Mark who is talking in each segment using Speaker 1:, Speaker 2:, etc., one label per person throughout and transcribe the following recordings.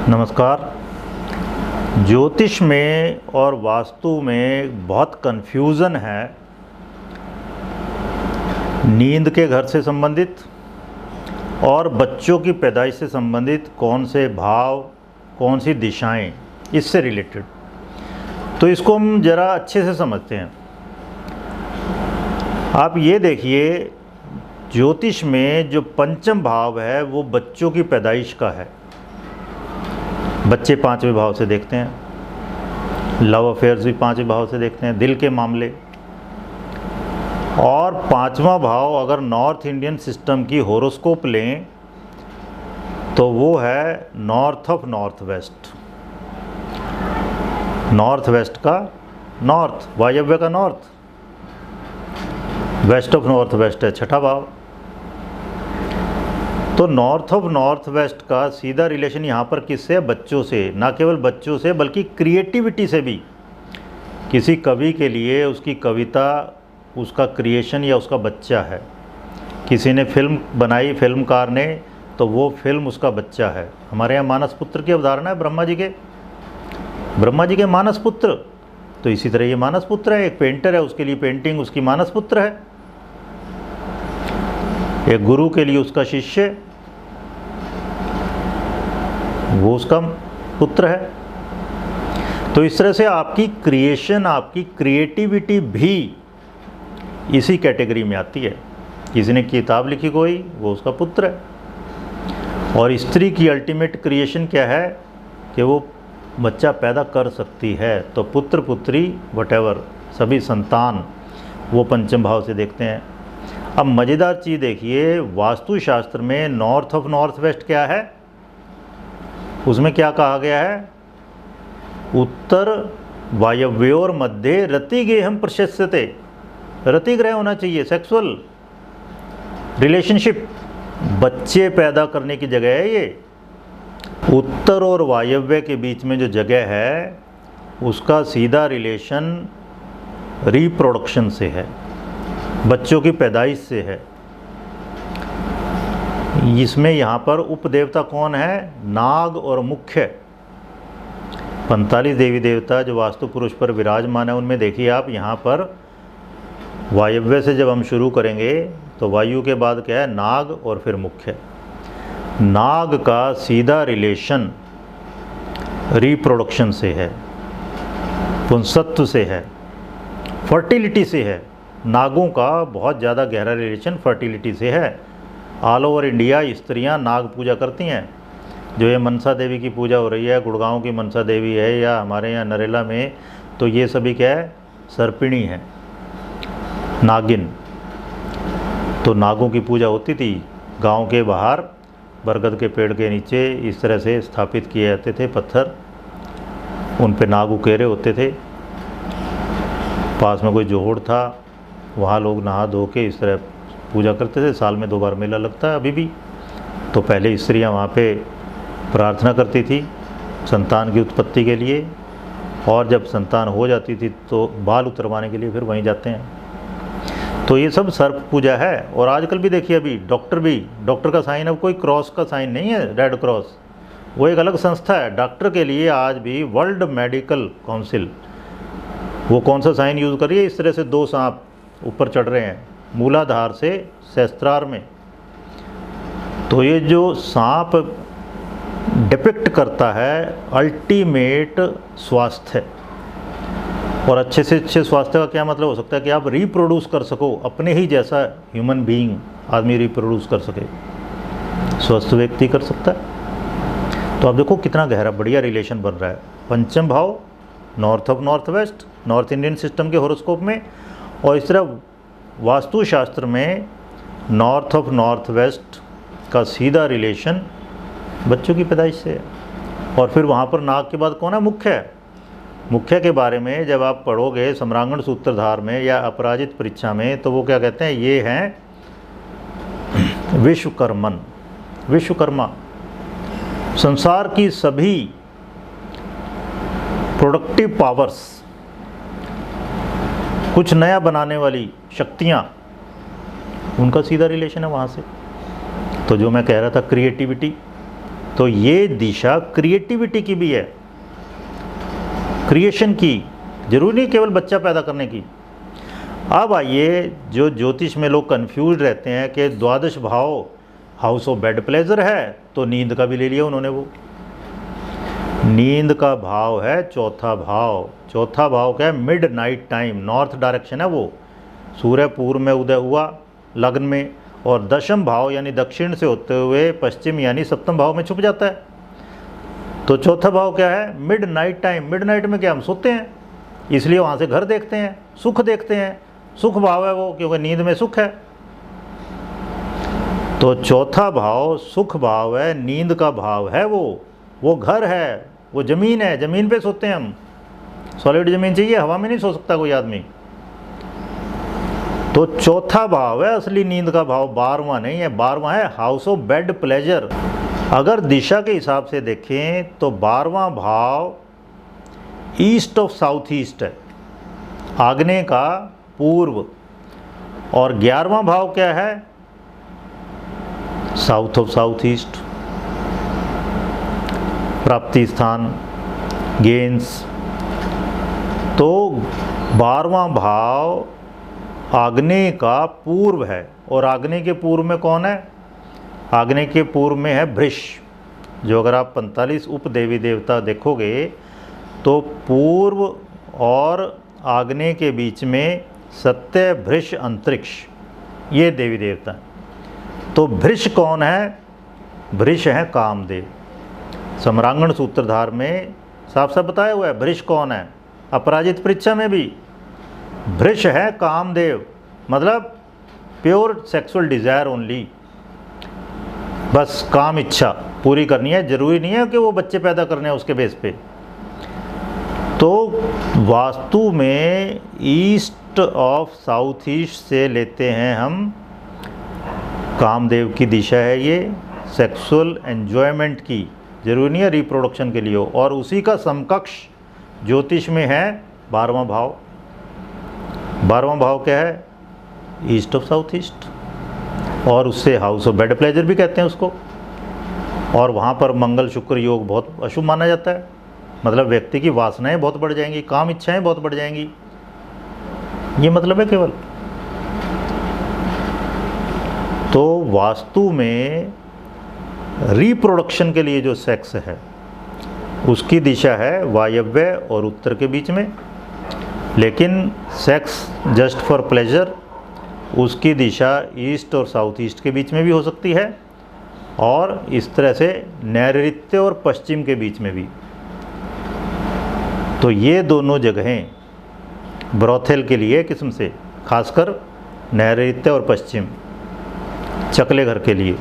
Speaker 1: नमस्कार। ज्योतिष में और वास्तु में बहुत कन्फ्यूज़न है। नींद के घर से संबंधित और बच्चों की पैदाइश से संबंधित कौन से भाव, कौन सी दिशाएं, इससे रिलेटेड। तो इसको हम ज़रा अच्छे से समझते हैं। आप ये देखिए, ज्योतिष में जो पंचम भाव है वो बच्चों की पैदाइश का है। बच्चे पांचवें भाव से देखते हैं, लव अफेयर्स भी पांचवें भाव से देखते हैं, दिल के मामले। और पांचवा भाव अगर नॉर्थ इंडियन सिस्टम की होरोस्कोप लें तो वो है north of north west. North west का नॉर्थ, वायव्य का north, west of north west है छठा भाव। तो नॉर्थ ऑफ नॉर्थ वेस्ट का सीधा रिलेशन यहाँ पर किससे है? बच्चों से। ना केवल बच्चों से बल्कि क्रिएटिविटी से भी। किसी कवि के लिए उसकी कविता उसका क्रिएशन या उसका बच्चा है। किसी ने फिल्म बनाई फिल्मकार ने, तो वो फिल्म उसका बच्चा है। हमारे यहाँ मानस पुत्र की अवधारणा है ब्रह्मा जी के मानस पुत्र। तो इसी तरह ये मानस पुत्र है। एक पेंटर है, उसके लिए पेंटिंग उसकी मानस पुत्र है। एक गुरु के लिए उसका शिष्य, वो उसका पुत्र है। तो इस तरह से आपकी क्रिएशन, आपकी क्रिएटिविटी भी इसी कैटेगरी में आती है। किसी ने किताब लिखी कोई, वो उसका पुत्र है। और स्त्री की अल्टीमेट क्रिएशन क्या है? कि वो बच्चा पैदा कर सकती है। तो पुत्र पुत्री वटेवर सभी संतान वो पंचम भाव से देखते हैं। अब मज़ेदार चीज़ देखिए, वास्तुशास्त्र में नॉर्थ ऑफ नॉर्थ वेस्ट क्या है? उसमें क्या कहा गया है? उत्तर वायव्योर मध्य रतिगेहम प्रशस्यते। रतिग्रह होना चाहिए, सेक्सुअल रिलेशनशिप, बच्चे पैदा करने की जगह है ये। उत्तर और वायव्य के बीच में जो जगह है उसका सीधा रिलेशन रिप्रोडक्शन से है, बच्चों की पैदाइश से है। इसमें यहाँ पर उपदेवता कौन है? नाग और मुख्य। 45 देवी देवता जो वास्तु पुरुष पर विराजमान है, उनमें देखिए आप यहाँ पर वायव्य से जब हम शुरू करेंगे तो वायु के बाद क्या है? नाग और फिर मुख्य। नाग का सीधा रिलेशन रिप्रोडक्शन से है, पुंसत्व से है, फर्टिलिटी से है। नागों का बहुत ज़्यादा गहरा रिलेशन फर्टिलिटी से है। ऑल ओवर इंडिया स्त्रियां नाग पूजा करती हैं। जो ये मनसा देवी की पूजा हो रही है, गुड़गांव की मनसा देवी है, या हमारे यहाँ नरेला में, तो ये सभी क्या है? सर्पिणी है, नागिन। तो नागों की पूजा होती थी। गांव के बाहर बरगद के पेड़ के नीचे इस तरह से स्थापित किए जाते थे पत्थर, उन पे नाग उकेरे होते थे। पास में कोई जोहड़ था, वहाँ लोग नहा धो के इस तरह पूजा करते थे। साल में 2 बार मेला लगता है अभी भी। तो पहले स्त्रियाँ वहाँ पे प्रार्थना करती थी संतान की उत्पत्ति के लिए, और जब संतान हो जाती थी तो बाल उतरवाने के लिए फिर वहीं जाते हैं। तो ये सब सर्प पूजा है। और आजकल भी देखिए, अभी डॉक्टर का साइन अब कोई क्रॉस का साइन नहीं है, रेड क्रॉस, वो एक अलग संस्था है। डॉक्टर के लिए आज भी वर्ल्ड मेडिकल काउंसिल वो कौन सा साइन यूज़ कर रही है? इस तरह से 2 सांप ऊपर चढ़ रहे हैं मूलाधार से सहस्त्रार में। तो ये जो सांप डिपिक्ट करता है अल्टीमेट स्वास्थ्य। और अच्छे से अच्छे स्वास्थ्य का क्या मतलब हो सकता है? कि आप रिप्रोड्यूस कर सको, अपने ही जैसा ह्यूमन बीइंग आदमी रिप्रोड्यूस कर सके, स्वस्थ व्यक्ति कर सकता है। तो आप देखो कितना गहरा बढ़िया रिलेशन बन रहा है। पंचम भाव north of north west, north Indian system के होरोस्कोप में, और इस तरह वास्तुशास्त्र में नॉर्थ ऑफ नॉर्थ वेस्ट का सीधा रिलेशन बच्चों की पैदाइश से है। और फिर वहाँ पर नाग के बाद कौन है? मुख्य। मुख्य के बारे में जब आप पढ़ोगे सम्रांगण सूत्रधार में या अपराजित परीक्षा में, तो वो क्या कहते हैं? ये हैं विश्वकर्मन, विश्वकर्मा। संसार की सभी प्रोडक्टिव पावर्स, कुछ नया बनाने वाली शक्तियाँ, उनका सीधा रिलेशन है वहाँ से। तो जो मैं कह रहा था क्रिएटिविटी, तो ये दिशा क्रिएटिविटी की भी है, क्रिएशन की, जरूरी नहीं केवल बच्चा पैदा करने की। अब आइए, जो ज्योतिष में लोग कंफ्यूज रहते हैं कि द्वादश भाव हाउस ऑफ बेड प्लेजर है, तो नींद का भी ले लिया उन्होंने। वो नींद का भाव है चौथा भाव। चौथा भाव क्या है? Mid night time, north direction है वो। सूर्य पूर्व में उदय हुआ लग्न में, और दशम भाव यानी दक्षिण से होते हुए पश्चिम यानी सप्तम भाव में छुप जाता है। तो चौथा भाव क्या है? Mid night time. Mid night में क्या हम सोते हैं, इसलिए वहाँ से घर देखते हैं, सुख देखते हैं। सुख भाव है वो, क्योंकि नींद में सुख है। तो चौथा भाव सुख भाव है, नींद का भाव है वो घर है, वो ज़मीन है। ज़मीन पे सोते हैं हम, सॉलिड ज़मीन चाहिए, हवा में नहीं सो सकता कोई आदमी। तो चौथा भाव है असली नींद का भाव, 12वां नहीं है। 12वां है हाउस ऑफ बेड प्लेजर। अगर दिशा के हिसाब से देखें तो 12वां भाव ईस्ट ऑफ साउथ ईस्ट है, आग्नेय का पूर्व। और 11वां भाव क्या है? साउथ ऑफ साउथ ईस्ट, प्राप्ति स्थान, गेंस। तो 12वां भाव आग्नेय का पूर्व है, और आग्नेय के पूर्व में कौन है? आग्नेय के पूर्व में है वृष। जो अगर आप 45 उप देवी देवता देखोगे तो पूर्व और आग्नेय के बीच में सत्य वृष अंतरिक्ष, ये देवी देवता हैं। तो वृष कौन है? वृष है कामदेव। सम्रांगण सूत्रधार में साफ साफ बताया हुआ है वृष कौन है। अपराजित परीक्षा में भी वृष है कामदेव, मतलब प्योर सेक्सुअल डिज़ायर ओनली, बस काम इच्छा पूरी करनी है। जरूरी नहीं है कि वो बच्चे पैदा करने हैं उसके बेस पे। तो वास्तु में ईस्ट ऑफ साउथ ईस्ट से लेते हैं हम, कामदेव की दिशा है ये, सेक्सुअल एंजॉयमेंट की, जरूरी नहीं है रिप्रोडक्शन के लिए हो। और उसी का समकक्ष ज्योतिष में है 12वां भाव। 12वां भाव क्या है? ईस्ट ऑफ साउथ ईस्ट, और उससे हाउस ऑफ बेड प्लेजर भी कहते हैं उसको। और वहाँ पर मंगल शुक्र योग बहुत अशुभ माना जाता है, मतलब व्यक्ति की वासनाएं बहुत बढ़ जाएंगी, काम इच्छाएं बहुत बढ़ जाएंगी, ये मतलब है केवल। तो वास्तु में रिप्रोडक्शन के लिए जो सेक्स है उसकी दिशा है वायव्य और उत्तर के बीच में, लेकिन सेक्स जस्ट फॉर प्लेजर उसकी दिशा ईस्ट और साउथ ईस्ट के बीच में भी हो सकती है, और इस तरह से नैऋत्य और पश्चिम के बीच में भी। तो ये दोनों जगहें ब्रोथेल के लिए किस्म से, खासकर नैऋत्य और पश्चिम, चकले घर के लिए,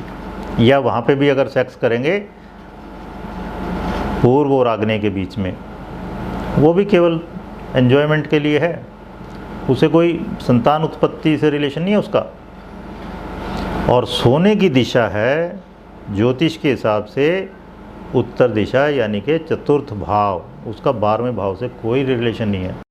Speaker 1: या वहाँ पे भी अगर सेक्स करेंगे पूर्व और आग्नेय के बीच में, वो भी केवल एंजॉयमेंट के लिए है, उसे कोई संतान उत्पत्ति से रिलेशन नहीं है उसका। और सोने की दिशा है ज्योतिष के हिसाब से उत्तर दिशा, यानी कि चतुर्थ भाव, उसका 12वें भाव से कोई रिलेशन नहीं है।